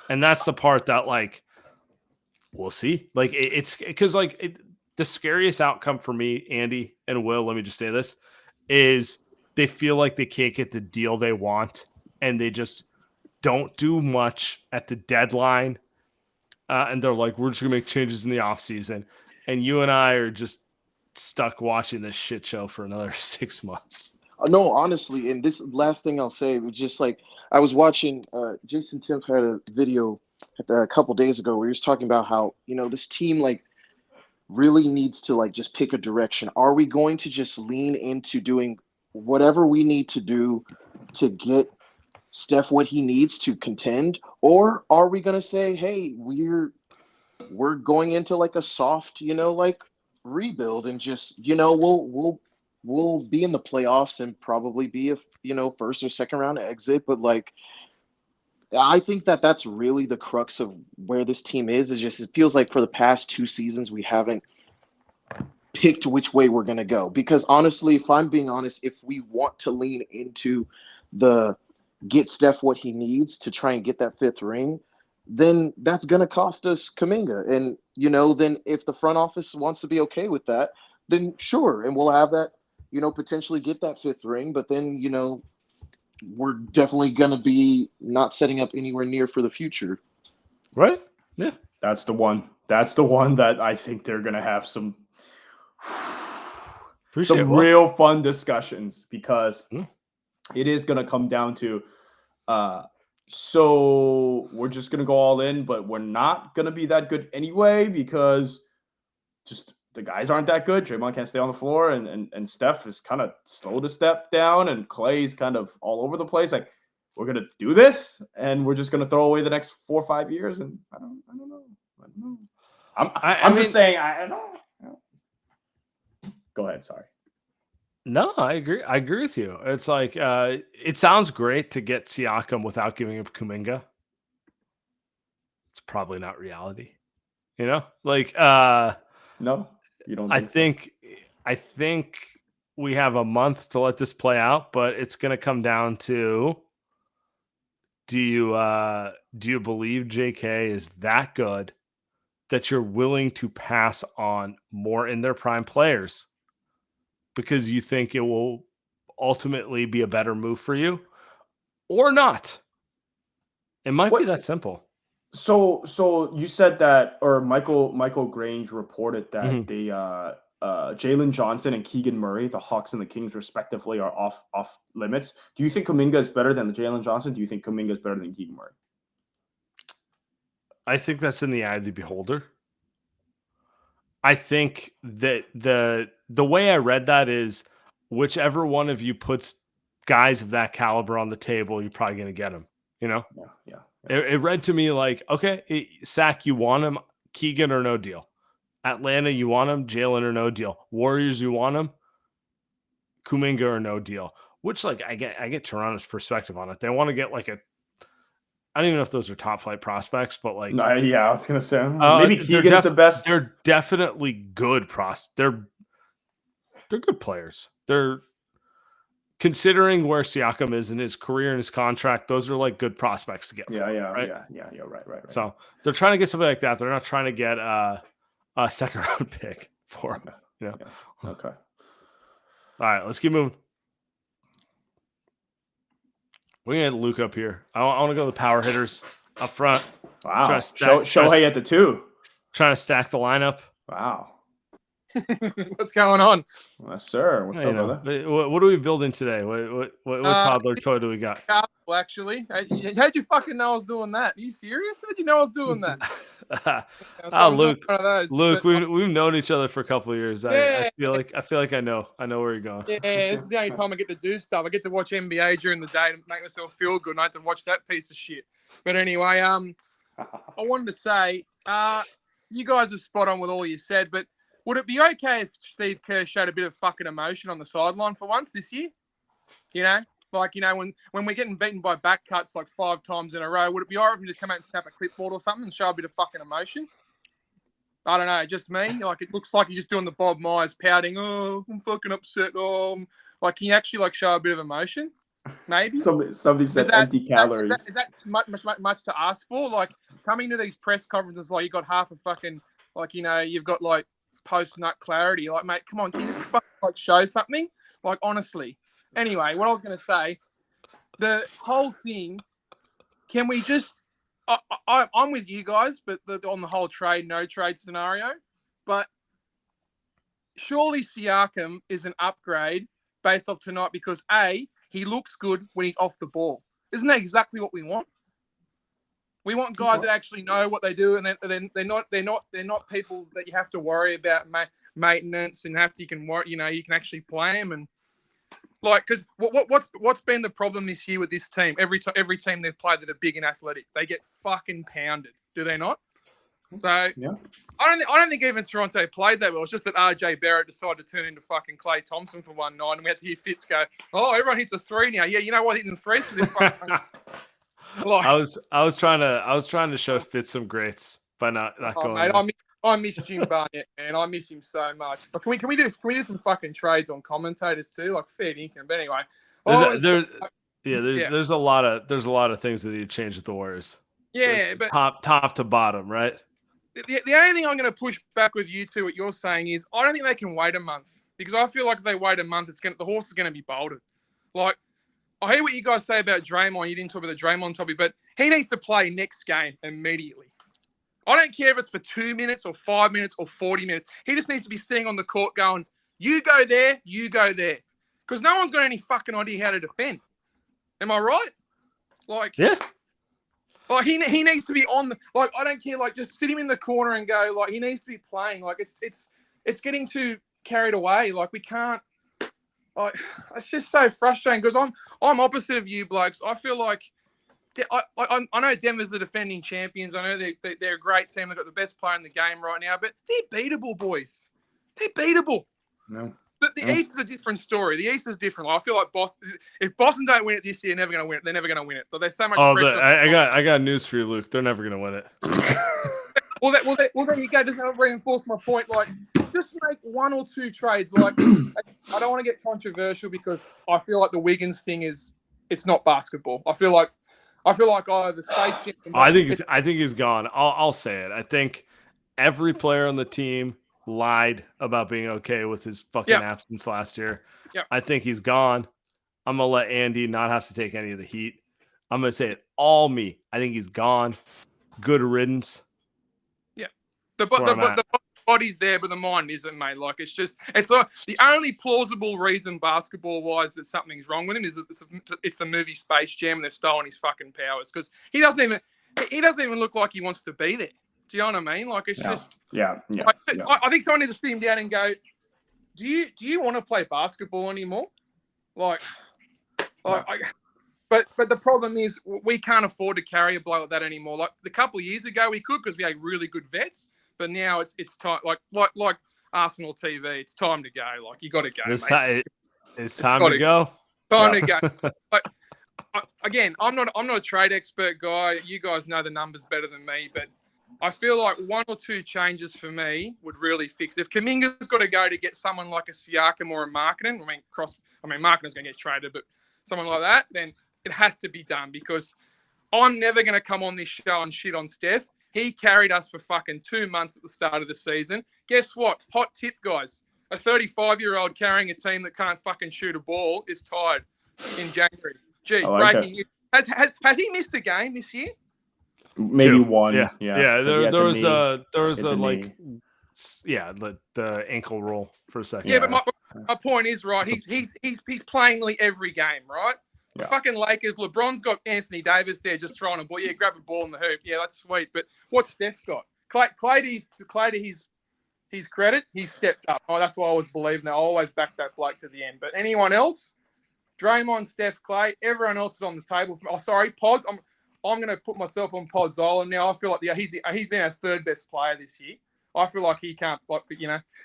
And that's the part that, like, we'll see. Like, it's because, like, the scariest outcome for me, Andy and Will, let me just say this, is they feel like they can't get the deal they want, and they just don't do much at the deadline. And they're like, we're just going to make changes in the offseason. And you and I are just stuck watching this shit show for another 6 months. No, honestly, and this last thing I'll say was just like I was watching. Jason Timpf had a video a couple days ago where he was talking about how this team like really needs to like just pick a direction. Are we going to just lean into doing whatever we need to do to get Steph what he needs to contend, or are we going to say, hey, we're going into like a soft, like rebuild and just we'll be in the playoffs and probably be a first or second round exit, but like I think that's really the crux of where this team is just it feels like for the past 2 seasons we haven't picked which way we're going to go, because honestly, if I'm being honest, if we want to lean into the get Steph what he needs to try and get that fifth ring, then that's going to cost us Kuminga. And, then if the front office wants to be okay with that, then sure. And we'll have that, potentially get that fifth ring. But then, we're definitely going to be not setting up anywhere near for the future. Right? Yeah. That's the one. That's the one that I think they're going to have some real fun discussions, because it is going to come down to so we're just going to go all in, but we're not going to be that good anyway because just the guys aren't that good. Draymond can't stay on the floor, and Steph is kind of slow to step down, and Clay's kind of all over the place. Like, we're going to do this, and we're just going to throw away the next 4 or 5 years, and I don't know. I'm just saying, I don't. Go ahead, sorry. No, I agree. I agree with you. It's like it sounds great to get Siakam without giving up Kuminga. It's probably not reality, Like, no, you don't. I think we have a month to let this play out, but it's going to come down to: do you believe JK is that good that you're willing to pass on more in their prime players because you think it will ultimately be a better move for you, or not? It might be that simple. So you said that, or Michael Grange reported that Mhm. they Jalen Johnson and Keegan Murray, the Hawks and the Kings respectively, are off limits. Do you think Kuminga is better than Jalen Johnson? Do you think Kuminga is better than Keegan Murray? I think that's in the eye of the beholder. I think that the way I read that is whichever one of you puts guys of that caliber on the table, you're probably going to get them. You know, Yeah. it read to me like, okay, Sack, you want him, Keegan or no deal. Atlanta, you want him, Jalen or no deal. Warriors, you want him, Kuminga or no deal. Which, like, I get Toronto's perspective on it. They want to get like I don't even know if those are top flight prospects, but like, No, yeah, I was gonna say maybe they're Keegan's the best. They're definitely good They're good players. They're considering where Siakam is in his career and his contract. Those are like good prospects to get. Yeah. Right. So they're trying to get something like that. They're not trying to get a second round pick for him. You know? Yeah. Okay. All right, let's keep moving. We're gonna get Luke up here. I want to go to the power hitters up front. Wow. Shohei at the 2. Trying to stack the lineup. Wow. What's going on? Yes, sir. What's up, brother? What are we building today? What toddler toy do we got? Actually, how'd you fucking know I was doing that? Are you serious? How'd you know I was doing that? Luke, we've known each other for a couple of years. I feel like I know where you're going. Yeah, this is the only time I get to do stuff. I get to watch NBA during the day to make myself feel good. And I have to watch that piece of shit. But anyway, I wanted to say, you guys are spot on with all you said. But would it be okay if Steve Kerr showed a bit of fucking emotion on the sideline for once this year? You know, like, you know, when we're getting beaten by back cuts like 5 times in a row, would it be all right if we just come out and snap a clipboard or something and show a bit of fucking emotion? I don't know, just me. Like, it looks like he's just doing the Bob Myers pouting. Oh, I'm fucking upset. Oh, like, can you actually like show a bit of emotion? Maybe. Somebody said empty calories. Is that much to ask for? Like, coming to these press conferences, like you got half a fucking, like, you know, you've got like post-nut clarity. Like, mate, come on, can you just fucking like show something? Like, honestly. Anyway, what I was going to say, the whole thing, can we just, I'm with you guys, but on the whole no trade scenario, but surely Siakam is an upgrade based off tonight because A, he looks good when he's off the ball. Isn't that exactly what we want? We want guys that actually know what they do, and then they're not people that you have to worry about maintenance and you can actually play them. And like, because what's been the problem this year with this team? Every team they've played that are big and athletic, they get fucking pounded. Do they not? So yeah. I don't think even Toronto played that well. It's just that RJ Barrett decided to turn into fucking Klay Thompson for one night, and we had to hear Fitz go, "Oh, everyone hits a 3 now." Yeah, you know what? Hitting 3 is like, I was trying to show Fitz some greats by not going. Mate, I miss Jim Barnett, and I miss him so much. But can we do some fucking trades on commentators too, like fair income? But anyway, there's a lot of things that need to change with the Warriors. Yeah, but top to bottom, right? The only thing I'm going to push back with you to what you're saying is I don't think they can wait a month, because I feel like if they wait a month, the horse is going to be bolted. Like, I hear what you guys say about Draymond. You didn't talk about the Draymond topic, but he needs to play next game immediately. I don't care if it's for 2 minutes or 5 minutes or 40 minutes. He just needs to be sitting on the court going, you go there, you go there. Because no one's got any fucking idea how to defend. Am I right? Like, yeah. Like, he needs to be on like, I don't care, like, just sit him in the corner and go, like, he needs to be playing. Like, it's getting too carried away. Like, we can't, like, it's just so frustrating because I'm opposite of you blokes. I feel like, I know Denver's the defending champions. I know they're a great team. They've got the best player in the game right now, but they're beatable, boys. They're beatable. No. The East is a different story. The East is different. I feel like if Boston don't win it this year, they're never going to win it. They're never going to win it. But there's so much pressure. I got news for you, Luke. They're never going to win it. well, there you go. Doesn't that reinforce my point? Like, just make 1 or 2 trades. Like, I don't want to get controversial because I feel like the Wiggins thing it's not basketball. I feel like the Space Jam. I think he's gone. I'll say it. I think every player on the team lied about being okay with his fucking absence last year. Yep. I think he's gone. I'm going to let Andy not have to take any of the heat. I'm going to say it all me. I think he's gone. good riddance. The That's where I'm at. body's there, but the mind isn't, mate. Like it's like the only plausible reason basketball wise that something's wrong with him is that it's the movie Space Jam and they've stolen his fucking powers because he doesn't even look like he wants to be there. Do you know what I mean? Like it's just Like, I think someone needs to sit him down and go, do you want to play basketball anymore? But the problem is we can't afford to carry a bloke like that anymore. Like a couple of years ago we could because we had really good vets. But now it's time, like Arsenal TV. It's time to go. Like you got to go, mate. It's time to go. Time to go. But again, I'm not a trade expert guy. You guys know the numbers better than me, but I feel like one or two changes for me would really fix it. If Kuminga's got to go to get someone like a Siakam or a Markkanen, Markkanen's going to get traded, but someone like that, then it has to be done because I'm never going to come on this show and shit on Steph. He carried us for fucking 2 months at the start of the season. Guess what? Hot tip, guys. A 35-year-old carrying a team that can't fucking shoot a ball is tired in January. Gee, breaking news. Has he missed a game this year? Maybe one. Yeah. There was the ankle roll for a second. Yeah, but my point is right. He's playing nearly every game, right? The fucking Lakers, LeBron's got Anthony Davis there just throwing a ball. Yeah, grab a ball in the hoop. Yeah, that's sweet. But what's Steph's got? Clay to his credit, he's stepped up. Oh, that's why I always believe now. I always back that bloke to the end. But anyone else? Draymond, Steph, Clay, everyone else is on the table. Pods. I'm going to put myself on Pod's island now. I feel like he's been our third best player this year. I feel like he can't,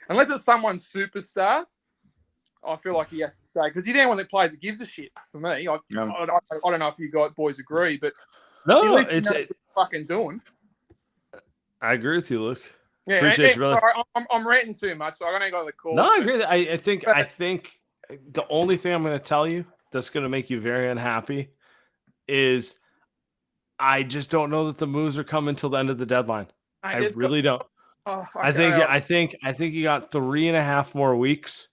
unless it's someone superstar. I feel like he has to stay because he's the only one that plays that gives a shit. For me, I don't know if you boys agree, but no, it's fucking doing. I agree with you, Luke. Yeah, appreciate you, brother. Sorry, I'm ranting too much, so I'm gonna go to the call. No, I agree. I think the only thing I'm going to tell you that's going to make you very unhappy is I just don't know that the moves are coming till the end of the deadline. I really don't. Oh, I think you got 3.5 more weeks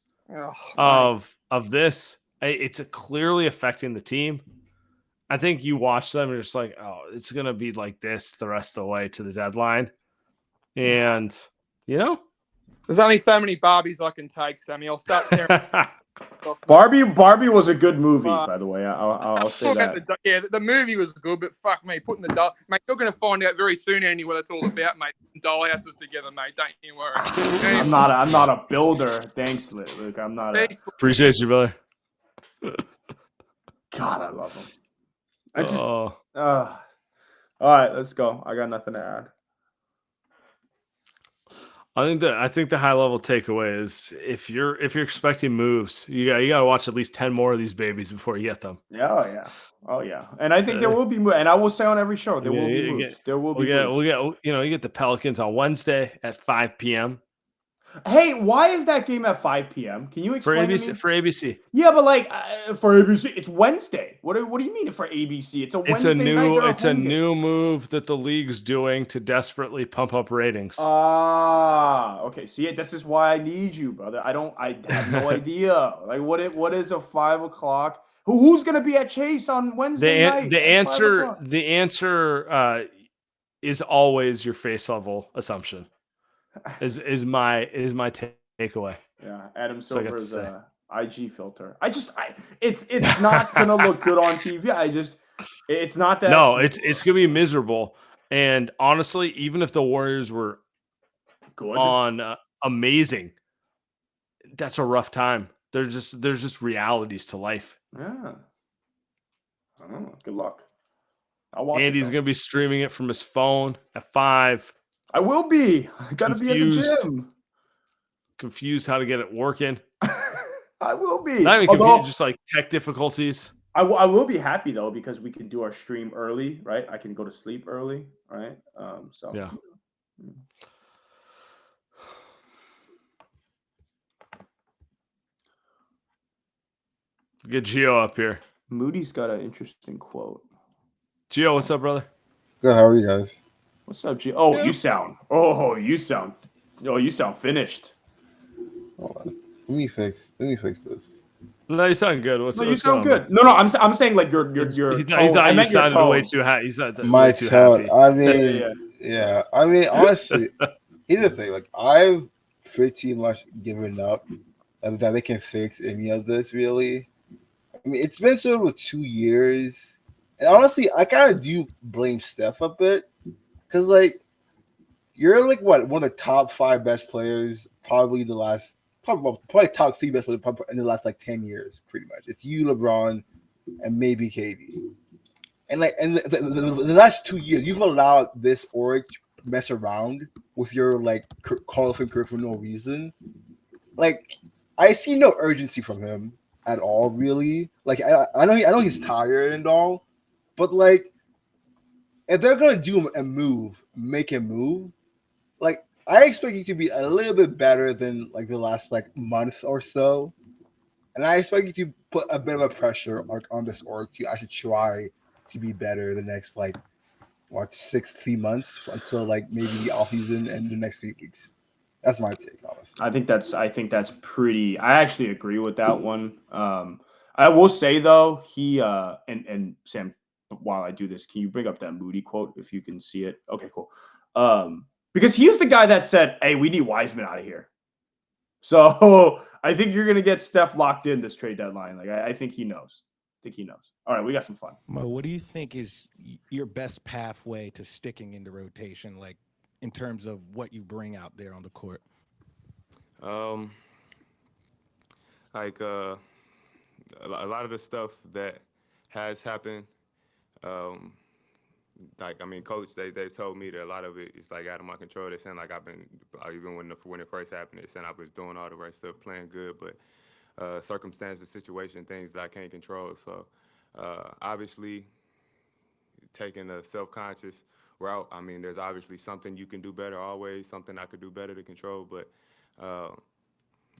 of this. It's clearly affecting the team. I think you watch them and you're just like, oh, it's going to be like this the rest of the way to the deadline. And, there's only so many Barbies I can take, Sammy. I'll start tearing. Barbie was a good movie, by the way. I'll say that. The movie was good, but fuck me, putting the doll, mate. You're going to find out very soon, Andy, what it's all about, mate. Dollhouses together, mate. Don't you worry. I'm not a builder. Thanks, Luke. I'm not. Appreciate you, brother. God, I love him. All right, let's go. I got nothing to add. I think the high level takeaway is if you're expecting moves, you got to watch at least 10 more of these babies before you get them. Oh yeah. And I think there will be moves. And I will say on every show there will be moves. There will be. You get the Pelicans on Wednesday at 5 p.m. Hey, why is that game at 5 p.m.? Can you explain to me? For ABC. Yeah, but for ABC, it's Wednesday. What do you mean for ABC? It's a Wednesday night. It's a new move that the league's doing to desperately pump up ratings. Okay. See, this is why I need you, brother. I have no idea. Like, what is a 5 o'clock? Who's gonna be at Chase on Wednesday night? The answer is always your face level assumption. Is my takeaway. Yeah, Adam Silver's IG filter. It's not gonna look good on TV. It's not that. No, it's gonna be miserable. And honestly, even if the Warriors were good on amazing, that's a rough time. There's just realities to life. Yeah. I don't know. Good luck. I'll watch. Andy's gonna be streaming it from his phone at 5. I will be. I gotta be at the gym. Confused how to get it working. I will be. Not even confused, just like tech difficulties. I will be happy though because we can do our stream early, right? I can go to sleep early, right? So yeah. Get Gio up here. Moody's got an interesting quote. Gio, what's up, brother? Good. How are you guys? What's up, Gio? Oh, you sound finished. Hold on. Let me fix this. No, you sound good. What's you what's sound going on, good. No, I'm saying like your He tone. thought I you meant your sounded way tone. too happy. He sounded My way too tone. happy. I mean, Yeah. yeah. I mean, honestly, here's the thing. Like, I've pretty much given up that they can fix any of this. Really, I mean, it's been sort of 2 years, and honestly, I kind of do blame Steph a bit because, like, you're like what, one of the top 5 best players, probably top 3 best players in the last like 10 years, pretty much. It's you, LeBron, and maybe KD. And like, and the last 2 years, you've allowed this org to mess around with your like Hall of Fame career for no reason. Like, I see no urgency from him at all, really. Like, I know he's tired and all, but like, if they're gonna make him move. Like, I expect you to be a little bit better than like the last like month or so, and I expect you to put a bit of a pressure on this org to actually try to be better the next like 3 months until like maybe the offseason and the next 3 weeks. That's my take, honestly. I think that's pretty. I actually agree with that one. I will say though, he and Sam, while I do this, can you bring up that Moody quote if you can see it? Okay, cool. Because he was the guy that said, "Hey, we need Wiseman out of here." So I think you're gonna get Steph locked in this trade deadline. Like I think he knows. All right, we got some fun. Mo, what do you think is your best pathway to sticking in the rotation, like in terms of what you bring out there on the court? Like a lot of the stuff that has happened, like, I mean, coach, they told me that a lot of it is like out of my control. They're saying like even when it first happened, they're saying I was doing all the right stuff, playing good, but circumstances, situation, things that I can't control. So obviously taking a self-conscious route, I mean, there's obviously something you can do better always, something I could do better to control, but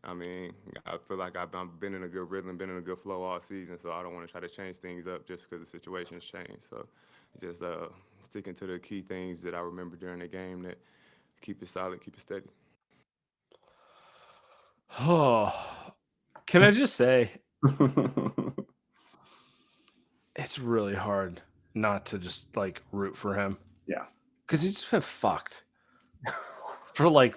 I mean, I feel like I've been in a good rhythm, been in a good flow all season, so I don't want to try to change things up just because the situation has changed. So just sticking to the key things that I remember during the game that keep it solid, keep it steady. Oh, can I just say, it's really hard not to just like root for him. Yeah, because he's been fucked for like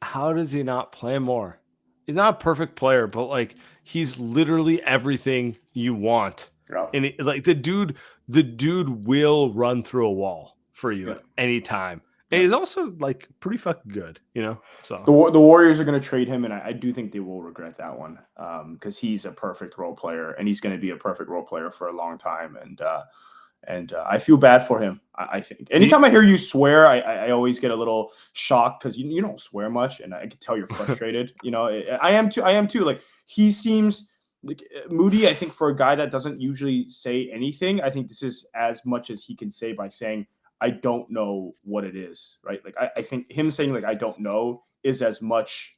how does he not play more? He's not a perfect player, but like he's literally everything you want. yeah. And like the dude will run through a wall for you at any time. And he's also like pretty fucking good, you know? So the Warriors are going to trade him, and I do think they will regret that one because he's a perfect role player, and he's going to be a perfect role player for a long time. And I feel bad for him. I think anytime I hear you swear, I always get a little shocked because you don't swear much, and I can tell you're frustrated. You know, I am too. Like he seems like Moody. I think for a guy that doesn't usually say anything, I think this is as much as he can say by saying, "I don't know what it is." Right? Like I think him saying like "I don't know" is as much.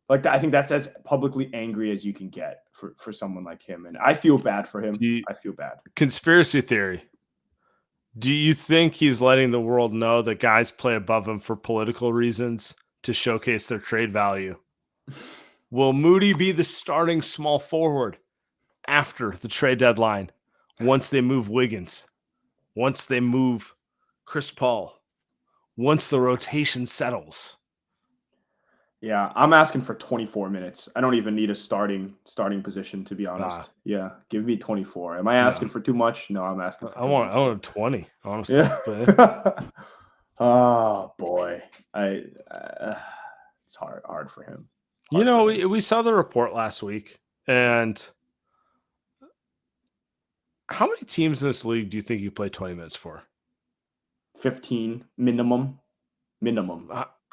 Like I think that's as publicly angry as you can get for someone like him, and I feel bad for him. I feel bad. Conspiracy theory. Do you think he's letting the world know that guys play above him for political reasons to showcase their trade value? Will Moody be the starting small forward after the trade deadline once they move Wiggins, once they move Chris Paul, once the rotation settles? Yeah, I'm asking for 24 minutes. I don't even need a starting position, to be honest. Yeah, give me 24. Am I asking for too much? No, I'm asking for I want 20, honestly. Yeah. Oh boy. It's hard for him. You know, we saw the report last week, and how many teams in this league do you think you play 20 minutes for? 15 minimum.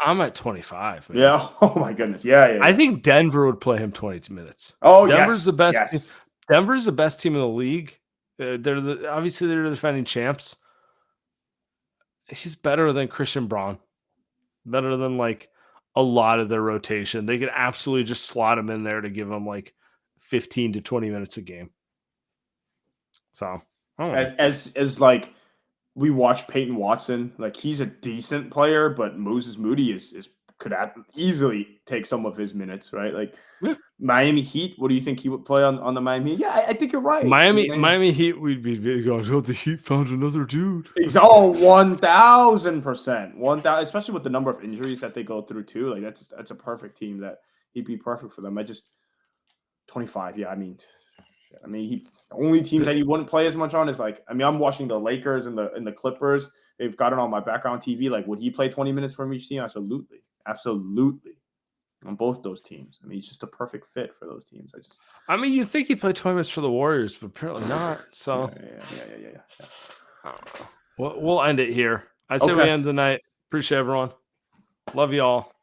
I'm at 25. Man. Yeah. Oh my goodness. Yeah. I think Denver would play him 22 minutes. Oh, Denver's the best. Yes. Denver's the best team in the league. Obviously they're the defending champs. He's better than Christian Braun. Better than like a lot of their rotation. They could absolutely just slot him in there to give him like 15 to 20 minutes a game. So as like we watched Peyton Watson, like he's a decent player, but Moses Moody is could easily take some of his minutes, right? Like Yeah. Miami Heat. What do you think he would play on the Miami Heat? Yeah, I think you're right. Miami Heat, we'd be big on. Oh, the Heat found another dude. 1,000%. 1,000, especially with the number of injuries that they go through too. Like that's a perfect team that he'd be perfect for them. 25. Yeah, the only teams that he wouldn't play as much on is I'm watching the Lakers and the Clippers. They've got it on my background TV. Like, would he play 20 minutes from each team? Absolutely. On both those teams. He's just a perfect fit for those teams. You think he'd play 20 minutes for the Warriors, but apparently not. So yeah. I don't know. We'll end it here. I say we end the night. Appreciate everyone. Love you all.